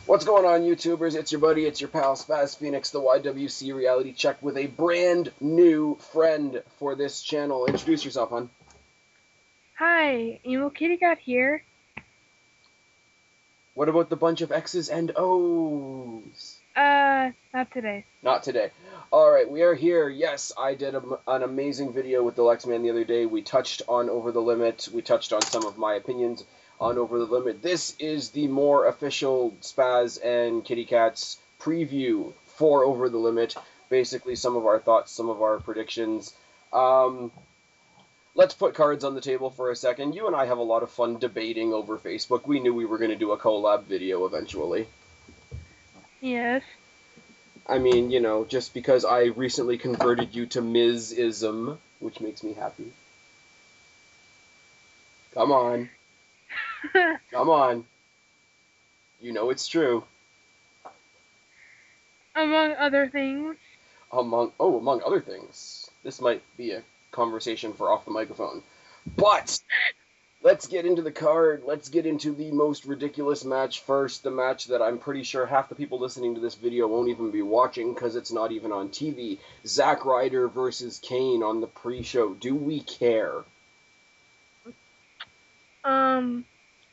What's going on, YouTubers? It's your buddy, it's your pal, SpazPhoenix, the YWC Reality Check, with a brand new friend for this channel. Introduce yourself, hon. Hi, EmoKittyKat here. What about the bunch of X's and O's? Not today. Not today. Alright, we are here. Yes, I did an amazing video with the Lexman the other day. We touched on Over the Limit. We touched on some of my opinions on Over the Limit. This is the more official Spaz and Kitty Cat's preview for Over the Limit. Basically, some of our thoughts, some of our predictions. Let's put cards on the table for a second. You and I have a lot of fun debating over Facebook. We knew we were going to do a collab video eventually. Yes. I mean, you know, just because I recently converted you to Ms.ism, which makes me happy. Come on. Come on. You know it's true. Among other things. Among other things. This might be a conversation for off the microphone. But let's get into the card. Let's get into the most ridiculous match first. The match that I'm pretty sure half the people listening to this video won't even be watching because it's not even on TV. Zack Ryder versus Kane on the pre-show. Do we care?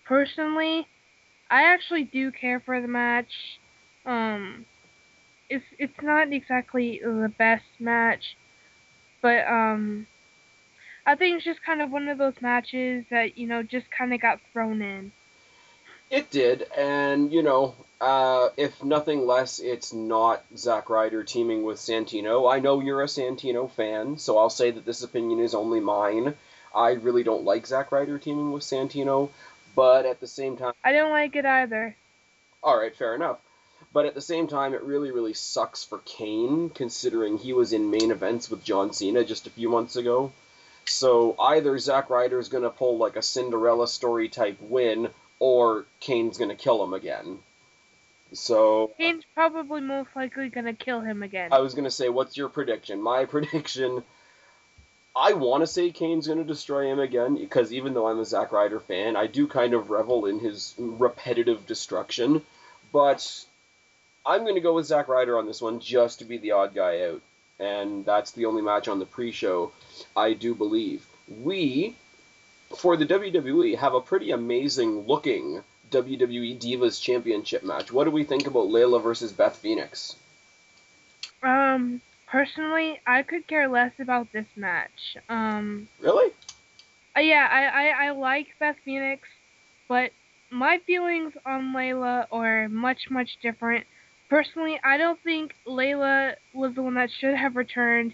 Personally, I actually do care for the match. It's not exactly the best match, but I think it's just kind of one of those matches that, just kind of got thrown in. It did, and, you know, if nothing less, it's not Zack Ryder teaming with Santino. I know you're a Santino fan, so I'll say that this opinion is only mine. I really don't like Zack Ryder teaming with Santino, but at the same time... I don't like it either. Alright, fair enough. But at the same time, it really, really sucks for Kane, considering he was in main events with John Cena just a few months ago. So either Zack Ryder's going to pull like a Cinderella story type win, or Kane's going to kill him again. So Kane's probably most likely going to kill him again. I was going to say, what's your prediction? My prediction, I want to say Kane's going to destroy him again, because even though I'm a Zack Ryder fan, I do kind of revel in his repetitive destruction. But I'm going to go with Zack Ryder on this one just to be the odd guy out. And that's the only match on the pre-show, I do believe. We, for the WWE, have a pretty amazing looking WWE Divas Championship match. What do we think about Layla versus Beth Phoenix? Personally, I could care less about this match. Really? Yeah, I like Beth Phoenix, but my feelings on Layla are much different. Personally, I don't think Layla was the one that should have returned,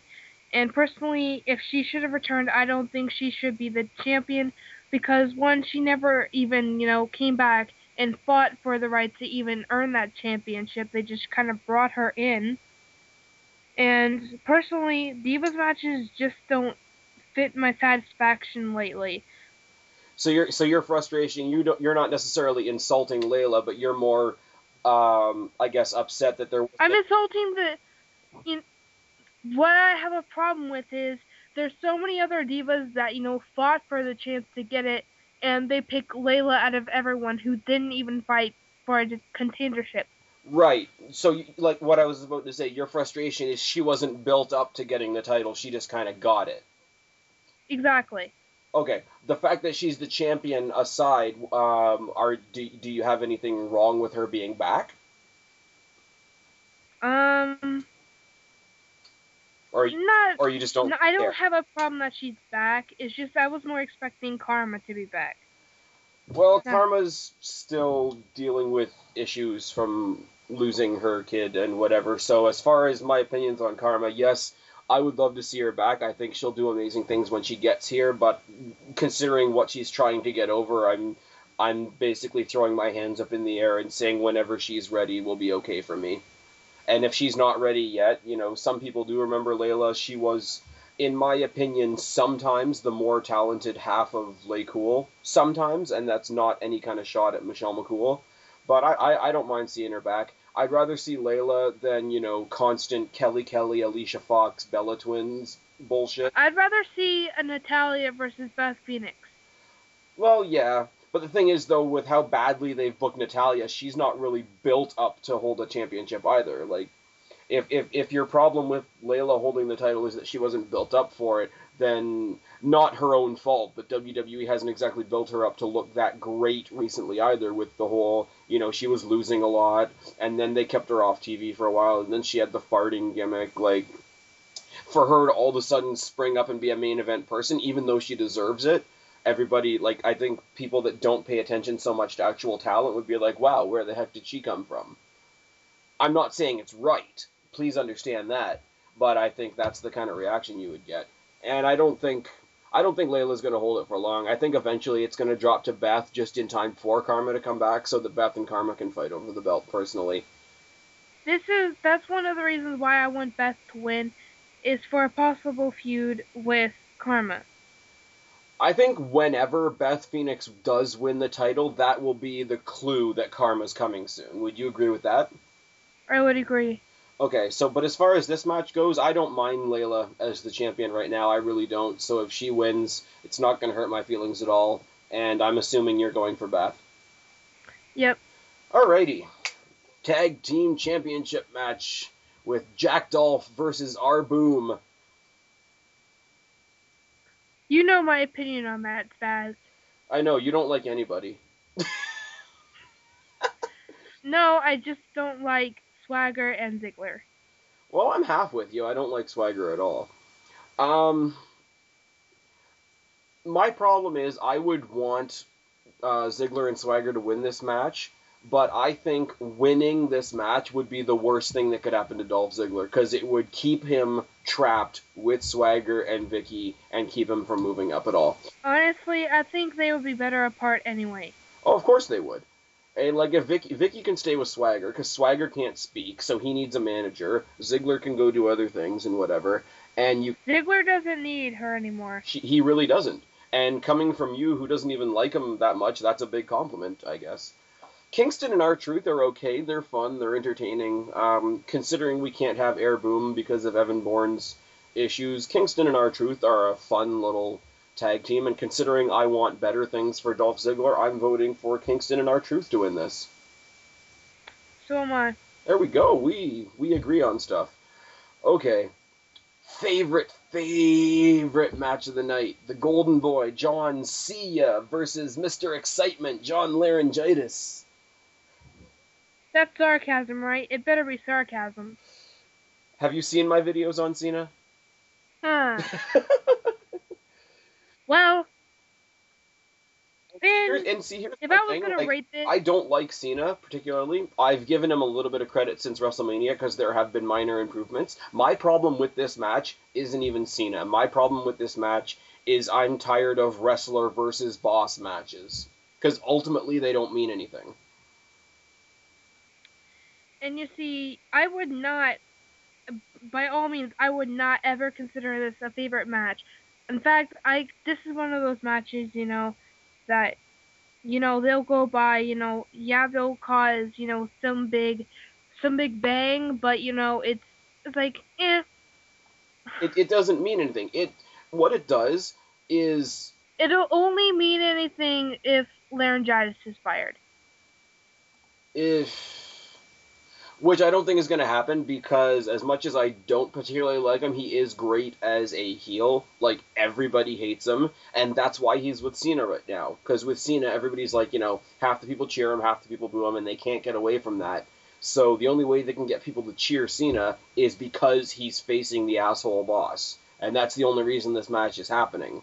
and personally, if she should have returned, I don't think she should be the champion, because one, she never even, came back and fought for the right to even earn that championship. They just kind of brought her in. And personally, Divas matches just don't fit my satisfaction lately. So your frustration, you're not necessarily insulting Layla, but you're more, I guess, upset that there. I'm insulting what I have a problem with is there's so many other divas that fought for the chance to get it, and they pick Layla out of everyone who didn't even fight for a contendership. Right. So, like what I was about to say, your frustration is she wasn't built up to getting the title. She just kind of got it. Exactly. Okay. The fact that she's the champion aside, do you have anything wrong with her being back? Or you just don't. I don't have a problem that she's back. It's just I was more expecting Karma to be back. Well, Karma's still dealing with issues from losing her kid and whatever. So as far as my opinions on Karma, yes, I would love to see her back. I think she'll do amazing things when she gets here, but considering what she's trying to get over, I'm basically throwing my hands up in the air and saying whenever she's ready will be okay for me. And if she's not ready yet, you know, some people do remember Layla. She was, in my opinion, sometimes the more talented half of LayCool. Sometimes, and that's not any kind of shot at Michelle McCool. But I don't mind seeing her back. I'd rather see Layla than, you know, constant Kelly, Alicia Fox, Bella Twins bullshit. I'd rather see a Natalya versus Beth Phoenix. Well, yeah. But the thing is, though, with how badly they've booked Natalya, she's not really built up to hold a championship either. Like, if your problem with Layla holding the title is that she wasn't built up for it, then not her own fault. But WWE hasn't exactly built her up to look that great recently either, with the whole, she was losing a lot, and then they kept her off TV for a while, and then she had the farting gimmick. Like, for her to all of a sudden spring up and be a main event person, even though she deserves it, everybody, like, I think people that don't pay attention so much to actual talent would be like, wow, where the heck did she come from? I'm not saying it's right. Please understand that. But I think that's the kind of reaction you would get. And I don't think Layla's going to hold it for long. I think eventually it's going to drop to Beth just in time for Karma to come back so that Beth and Karma can fight over the belt personally. That's one of the reasons why I want Beth to win, is for a possible feud with Karma. I think whenever Beth Phoenix does win the title, that will be the clue that Karma's coming soon. Would you agree with that? I would agree. Okay, but as far as this match goes, I don't mind Layla as the champion right now. I really don't. So if she wins, it's not going to hurt my feelings at all. And I'm assuming you're going for Beth. Yep. Alrighty. Tag Team Championship match with Jack Dolph versus R-Boom. You know my opinion on that, Spaz. I know, you don't like anybody. No, I just don't like Swagger and Ziggler. Well, I'm half with you. I don't like Swagger at all. My problem is I would want Ziggler and Swagger to win this match, but I think winning this match would be the worst thing that could happen to Dolph Ziggler, because it would keep him trapped with Swagger and Vicky and keep him from moving up at all. Honestly, I think they would be better apart anyway. Oh, of course they would. And like, if Vicky can stay with Swagger, because Swagger can't speak, so he needs a manager. Ziggler can go do other things and whatever. And Ziggler doesn't need her anymore. He really doesn't. And coming from you, who doesn't even like him that much, that's a big compliment, I guess. Kingston and R-Truth are okay. They're fun. They're entertaining. Considering we can't have Air Boom because of Evan Bourne's issues, Kingston and R-Truth are a fun little tag team, and considering I want better things for Dolph Ziggler, I'm voting for Kingston and R-Truth to win this. So am I. There we go. We agree on stuff. Okay. Favorite match of the night. The Golden Boy, John Cena versus Mr. Excitement, John Laryngitis. That's sarcasm, right? It better be sarcasm. Have you seen my videos on Cena? Huh. Well, here's if I was going to rate this... I don't like Cena particularly. I've given him a little bit of credit since WrestleMania because there have been minor improvements. My problem with this match isn't even Cena. My problem with this match is I'm tired of wrestler versus boss matches, because ultimately they don't mean anything. And you see, I would not, by all means, I would not ever consider this a favorite match. In fact, this is one of those matches, that, they'll go by, they'll cause, some big bang, but, it's like, eh. It doesn't mean anything. What it does is... It'll only mean anything if Laryngitis is fired. Which I don't think is going to happen, because as much as I don't particularly like him, he is great as a heel. Like, everybody hates him, and that's why he's with Cena right now. Because with Cena, everybody's like, half the people cheer him, half the people boo him, and they can't get away from that. So the only way they can get people to cheer Cena is because he's facing the asshole boss. And that's the only reason this match is happening.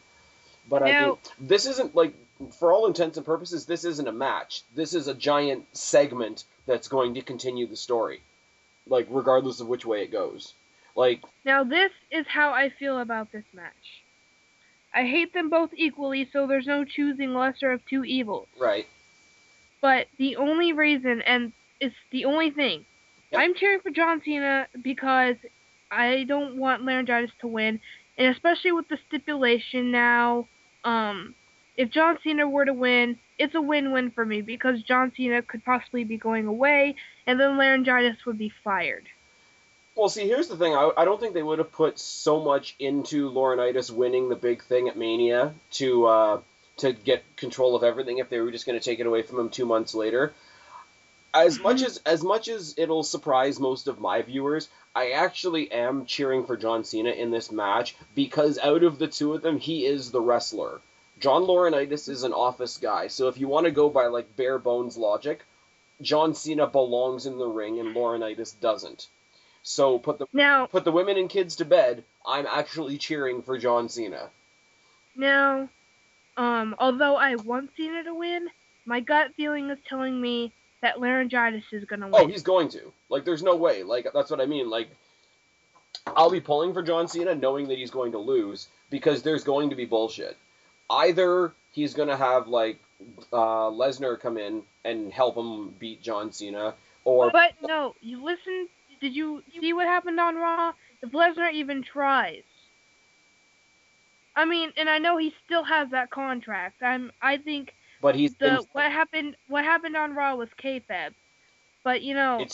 But I think this isn't, like, for all intents and purposes, this isn't a match. This is a giant segment that's going to continue the story, like, regardless of which way it goes. Like, now this is how I feel about this match. I hate them both equally, so there's no choosing lesser of two evils. Right. But the only reason, and it's the only thing, yep. I'm cheering for John Cena because I don't want Laryngitis to win, and especially with the stipulation now, if John Cena were to win, it's a win-win for me, because John Cena could possibly be going away, and then Laryngitis would be fired. Well, see, here's the thing. I don't think they would have put so much into Laurinaitis winning the big thing at Mania to to get control of everything if they were just going to take it away from him 2 months later. As much as it'll surprise most of my viewers, I actually am cheering for John Cena in this match because out of the two of them, he is the wrestler. John Laurinaitis is an office guy, so if you want to go by like bare bones logic, John Cena belongs in the ring and Laurinaitis doesn't. So put the women and kids to bed. I'm actually cheering for John Cena. Now, although I want Cena to win, my gut feeling is telling me that laryngitis is gonna win. Oh, he's going to. Like, there's no way. Like, that's what I mean. Like, I'll be pulling for John Cena knowing that he's going to lose because there's going to be bullshit. Either he's going to have, like, Lesnar come in and help him beat John Cena, or... But, no, did you see what happened on Raw? If Lesnar even tries. I mean, and I know he still has that contract. I think... But what happened on Raw was kayfabe. But, you know,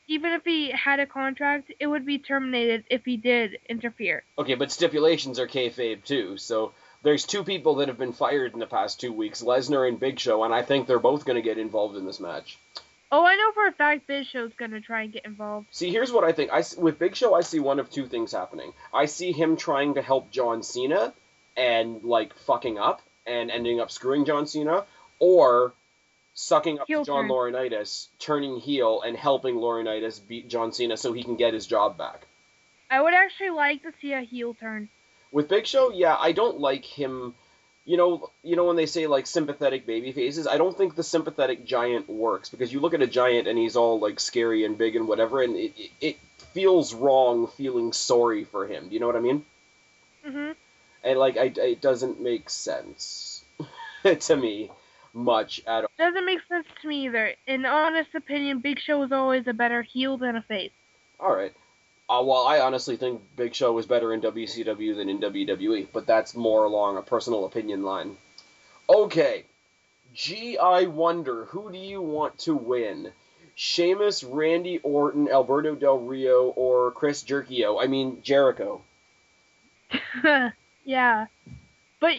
even if he had a contract, it would be terminated if he did interfere. Okay, but stipulations are kayfabe too, so there's two people that have been fired in the past 2 weeks, Lesnar and Big Show, and I think they're both going to get involved in this match. Oh, I know for a fact Big Show's going to try and get involved. See, here's what I think. With Big Show, I see one of two things happening. I see him trying to help John Cena and, like, fucking up and ending up screwing John Cena, or sucking up to John Laurinaitis, turning heel, and helping Laurinaitis beat John Cena so he can get his job back. I would actually like to see a heel turn. With Big Show, yeah, I don't like him. You know when they say, like, sympathetic baby faces, I don't think the sympathetic giant works, because you look at a giant and he's all, like, scary and big and whatever, and it feels wrong feeling sorry for him. Do you know what I mean? Mm-hmm. And, like, it doesn't make sense to me much at all. Doesn't make sense to me either. In honest opinion, Big Show is always a better heel than a face. Alright. Well, I honestly think Big Show was better in WCW than in WWE, but that's more along a personal opinion line. Okay. Gee, I wonder, who do you want to win? Sheamus, Randy Orton, Alberto Del Rio, or Chris Jericho? Yeah. But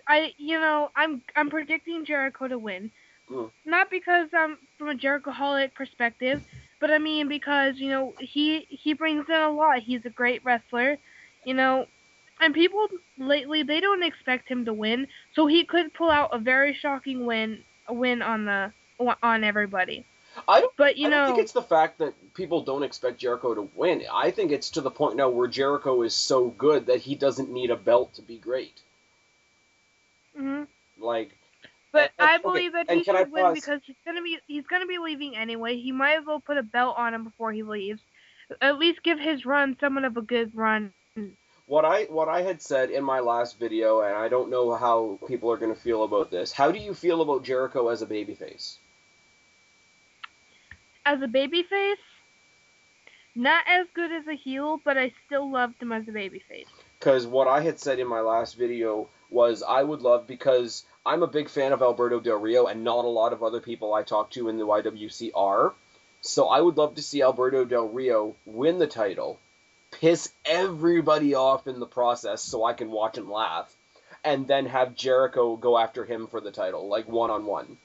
I'm predicting Jericho to win. Not because I'm from a Jerichoholic perspective, but I mean because, he brings in a lot. He's a great wrestler, and people lately, they don't expect him to win, so he could pull out a very shocking win on everybody. I don't think it's the fact that people don't expect Jericho to win. I think it's to the point now where Jericho is so good that he doesn't need a belt to be great. Mm-hmm. Like, but I believe that he should win because he's gonna be leaving anyway. He might as well put a belt on him before he leaves. At least give his run somewhat of a good run. What I had said in my last video, and I don't know how people are gonna feel about this. How do you feel about Jericho as a babyface? As a babyface, not as good as a heel, but I still loved him as a babyface. Because what I had said in my last video was I would love, because I'm a big fan of Alberto Del Rio, and not a lot of other people I talk to in the YWC are, so I would love to see Alberto Del Rio win the title, piss everybody off in the process so I can watch and laugh, and then have Jericho go after him for the title, like one-on-one.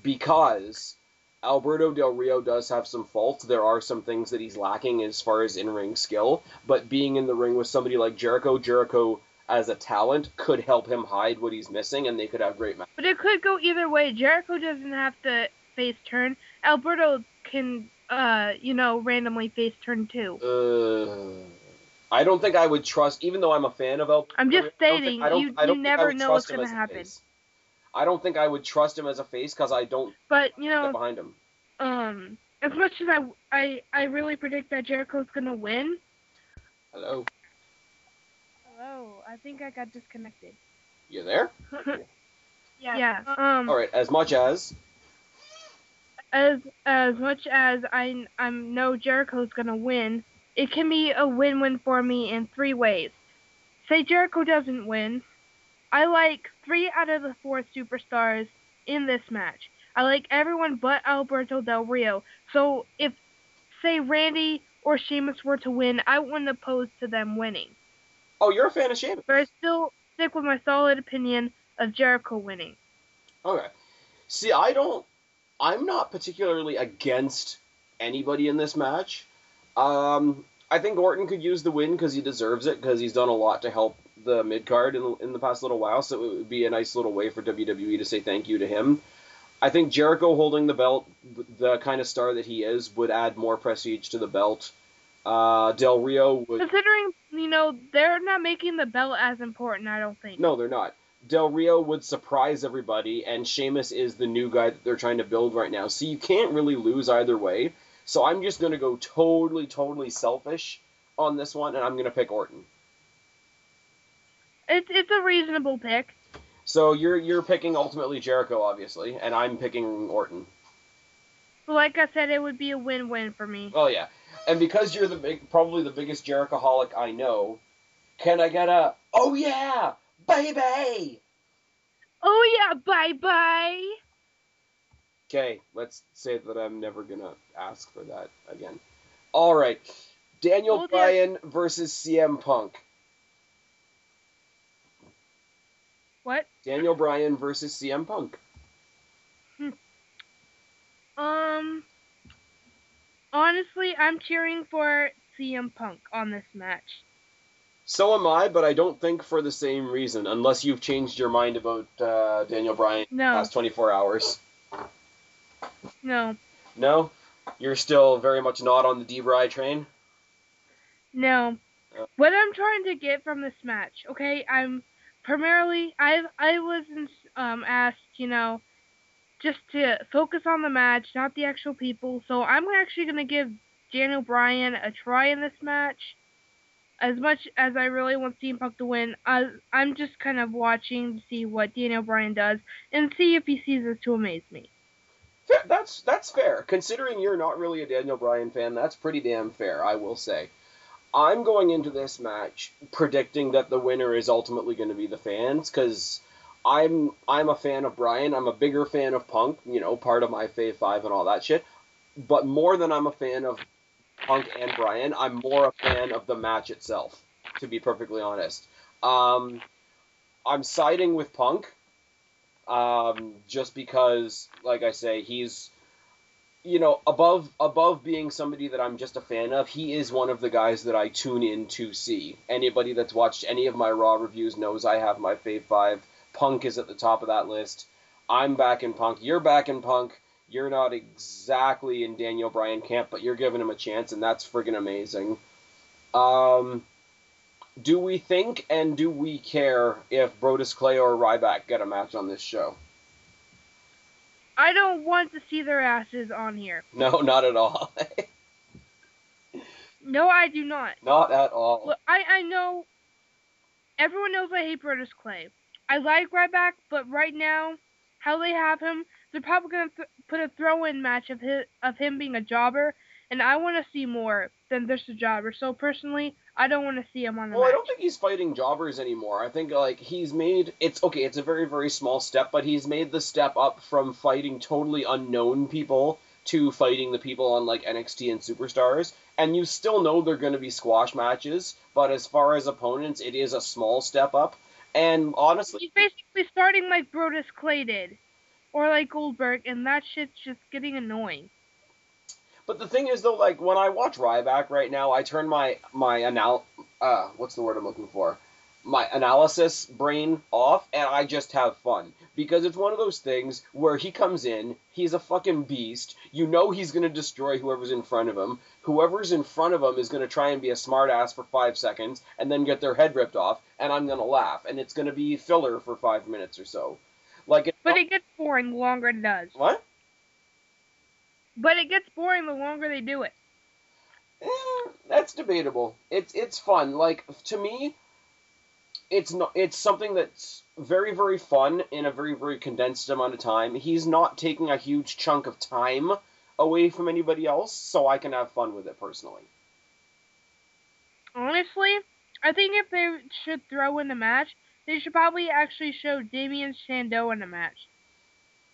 Because Alberto Del Rio does have some faults. There are some things that he's lacking as far as in-ring skill, but being in the ring with somebody like Jericho as a talent could help him hide what he's missing, and they could have great matches. But it could go either way. Jericho doesn't have to face turn. Alberto can, randomly face turn too. I don't think I would trust, even though I'm a fan of Alberto. I'm just stating, you never know what's going to happen. I don't think I would trust him as a face because I don't get behind him. As much as I really predict that Jericho's gonna win. Hello, I think I got disconnected. You there? Yeah. All right. As much as much as I know Jericho's gonna win, it can be a win-win for me in 3 ways. Say Jericho doesn't win. I like 3 out of the 4 superstars in this match. I like everyone but Alberto Del Rio. So if, say, Randy or Sheamus were to win, I wouldn't oppose to them winning. Oh, you're a fan of Sheamus. But I still stick with my solid opinion of Jericho winning. Okay. See, I'm not particularly against anybody in this match. I think Orton could use the win because he deserves it, because he's done a lot to help the mid-card in the past little while, so it would be a nice little way for WWE to say thank you to him. I think Jericho holding the belt, the kind of star that he is, would add more prestige to the belt. Del Rio would... Considering, they're not making the belt as important, I don't think. No, they're not. Del Rio would surprise everybody, and Sheamus is the new guy that they're trying to build right now. So you can't really lose either way. So I'm just going to go totally selfish on this one, and I'm going to pick Orton. It's a reasonable pick. So you're picking ultimately Jericho, obviously, and I'm picking Orton. So like I said, it would be a win-win for me. Oh, yeah. And because you're probably the biggest Jerichoholic I know, can I get a, oh yeah, baby! Oh yeah, bye-bye! Okay, let's say that I'm never going to ask for that again. All right, Daniel Bryan versus CM Punk. What? Daniel Bryan versus CM Punk. Honestly, I'm cheering for CM Punk on this match. So am I, but I don't think for the same reason, unless you've changed your mind about Daniel Bryan in the past 24 hours. No. No? You're still very much not on the D-Bry train? No. What I'm trying to get from this match, okay, I was asked, just to focus on the match, not the actual people, so I'm actually going to give Daniel Bryan a try in this match. As much as I really want CM Punk to win, I'm just kind of watching to see what Daniel Bryan does, and see if he ceases to amaze me. That's fair. Considering you're not really a Daniel Bryan fan, that's pretty damn fair, I will say. I'm going into this match predicting that the winner is ultimately going to be the fans, because I'm a fan of Bryan. I'm a bigger fan of Punk, part of my Fave 5 and all that shit. But more than I'm a fan of Punk and Bryan, I'm more a fan of the match itself, to be perfectly honest. I'm siding with Punk, just because, like I say, he's, above being somebody that I'm just a fan of, he is one of the guys that I tune in to see. Anybody that's watched any of my Raw reviews knows I have my Fave 5. Punk is at the top of that list. I'm back in Punk. You're back in Punk. You're not exactly in Daniel Bryan camp, but you're giving him a chance, and that's friggin' amazing. Do we think and do we care if Brodus Clay or Ryback get a match on this show? I don't want to see their asses on here. No, not at all. No, I do not. Not at all. Look, I know, everyone knows I hate Brodus Clay. I like Ryback, but right now, how they have him, they're probably going to put a throw-in match of him being a jobber, and I want to see more than just a jobber. So personally, I don't want to see him on the match. Well, I don't think he's fighting jobbers anymore. I think, he's made... It's a very, very small step, but he's made the step up from fighting totally unknown people to fighting the people on, NXT and Superstars. And you still know they're going to be squash matches, but as far as opponents, it is a small step up. And honestly... He's basically starting like Brodus Clay did. Or like Goldberg, and that shit's just getting annoying. But the thing is, though, when I watch Ryback right now, I turn my what's the word I'm looking for? My analysis brain off, and I just have fun. Because it's one of those things where he comes in, he's a fucking beast, he's going to destroy whoever's in front of him, whoever's in front of him is going to try and be a smartass for 5 seconds, and then get their head ripped off, and I'm going to laugh, and it's going to be filler for 5 minutes or so. But it gets boring the longer it does. What? But it gets boring the longer they do it. That's debatable. It's fun. To me, it's something that's very, very fun in a very, very condensed amount of time. He's not taking a huge chunk of time away from anybody else, so I can have fun with it personally. Honestly, I think if they should throw in the match, they should probably actually show Damien Sandow in the match.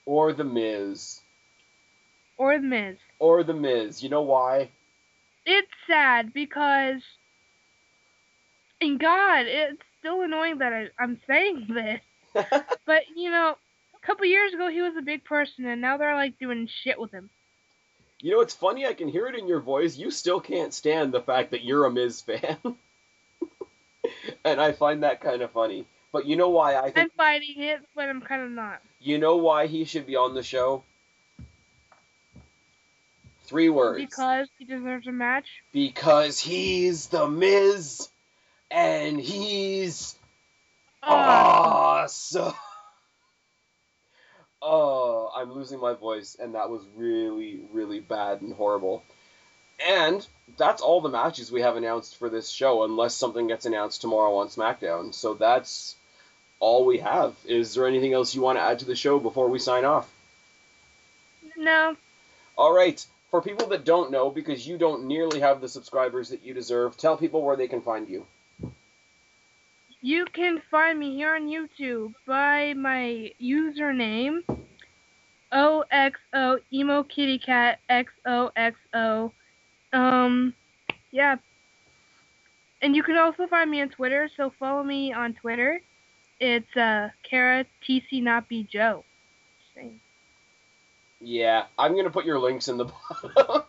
Or The Miz. Or The Miz. Or The Miz. You know why? It's sad because, and God, it's still annoying that I'm saying this, But, a couple years ago he was a big person, and now they're, like, doing shit with him. You know, it's funny, I can hear it in your voice. You still can't stand the fact that you're a Miz fan. And I find that kind of funny. But you know why I think... I'm fighting it, but I'm kind of not. You know why he should be on the show? 3 words. Because he deserves a match? Because he's the Miz, and he's awesome. Oh, I'm losing my voice, and that was really, really bad and horrible. And that's all the matches we have announced for this show, unless something gets announced tomorrow on SmackDown. So that's all we have. Is there anything else you want to add to the show before we sign off? No. All right. For people that don't know, because you don't nearly have the subscribers that you deserve, tell people where they can find you. You can find me here on YouTube by my username, OxOxEmoKittyKatXoXo. Yeah. And you can also find me on Twitter, so follow me on Twitter. It's Kara TC Not Be Joe. Same. Yeah, I'm going to put your links in the bottom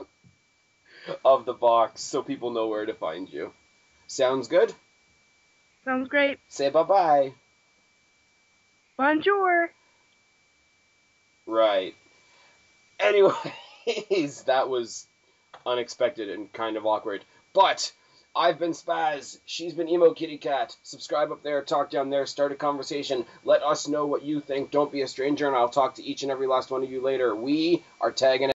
of the box so people know where to find you. Sounds good? Sounds great. Say bye-bye. Bonjour. Right. Anyways, that was unexpected and kind of awkward. But I've been Spaz. She's been EmoKittyKat. Subscribe up there, talk down there, start a conversation. Let us know what you think. Don't be a stranger, and I'll talk to each and every last one of you later. We are tagging